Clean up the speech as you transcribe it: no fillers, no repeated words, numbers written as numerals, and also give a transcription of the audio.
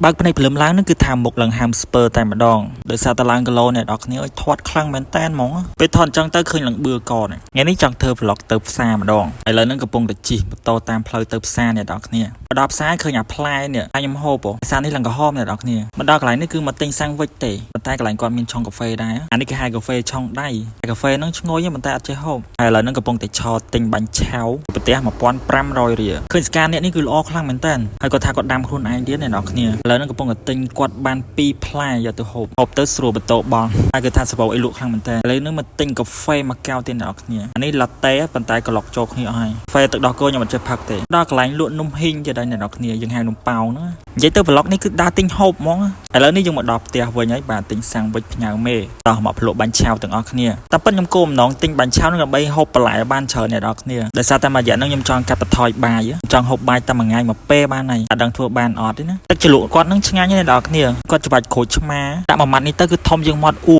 បើកភ្នែកព្រលឹមឡើងនឹងគឺថាមុខឡើងហាមស្ពើតែម្ដងដោយសារតឡើងគីឡូអ្នកនរគ្នាឲ្យធាត់ខ្លាំងមែនតែនហ្មងពេលថតអញ្ចឹងទៅឃើញឡើងបឿកនេះថ្ងៃនេះចង់ធ្វើ vlog ទៅផ្សារម្ដងឥឡូវហ្នឹងកំពុងតែជិះម៉ូតូតាមផ្លូវទៅផ្សារអ្នកនរគ្នាដល់ផ្សារឃើញអាផ្លែនេះខ្ញុំហូបផ្សារនេះឡើងក្រហមអ្នកនរគ្នាមកដល់កន្លែងនេះគឺមកទិញសាំងវិចទេប៉ុន្តែកន្លែងគាត់មានឆុងកាហ្វេដែរអានេះគេហៅកាហ្វេឆុងដៃកាហ្វេហ្នឹងឈ្ងុយប៉ុន្តែអត់ចេះហូបហើយឥឡូវហ្នឹងកំពុងតែឆទិញបាញ់ឆៅប្រទេស1500រៀលឃើញស្កាអ្នកនេះគឺល្អខ្លាំងមែនតើហើយគាត់ថាគាត់ដាំខ្លួនឯងទៀតអ្នកនរគ្នាឥឡូវហ្នឹងកំពុងតែទិញគាត់បាន2ផ្លែយកទៅហូបទៅស្រួលបតោបងហើយគឺថាសបោអីលក់ខ្លាំងមែនតើឥឡូវហ្នឹងមកទិញកាហ្វេមួយកែវទៀតអ្នកនរគ្នាអានេះឡាតេប៉ុន្តែក្លុកចូលគ្នាអស់ហើយកាហ្វេទឹកដោះគោខ្ញុំអត់ចេះផឹកទេដល់កន្លែងលក់នំហ៊ីងទៀតដែរអ្នកនរគ្នាយើងហៅនំប៉ោងហ្នឹងនិយាយទៅ vlog នេះគឺដើរទិញហូបហ្មងឥឡូវនេះយើងមកដល់ផ្ទះវិញហើយបាទទិញសាំងវិចផ្ញើមេតោះមកភ្លក់បាញ់ឆៅទាំងអស់គ្នាតែប៉ុតខ្ញុំគោលម្ដងទិញបាញ់ឆៅនឹងដើម្បីហូបបន្លែបានច្រើនអ្នកនរគ្នាដោយសារតែមួយរយៈហ្នឹងខ្ញុំចង់កាត់បន្ថយបាយចង់ហូបបាយតែមួយថ្ងៃមួយពេលបានហើយអត់ដឹងធ្វើបានអត់ទេណាទឹកជ្រលក់គាត់នឹងឆ្ងាញ់អ្នកនរគ្នាគាត់ច្បាច់ក្រូចឆ្មាដាក់មួយម៉ាត់នេះទៅគឺធំជាងមាត់អ៊ូ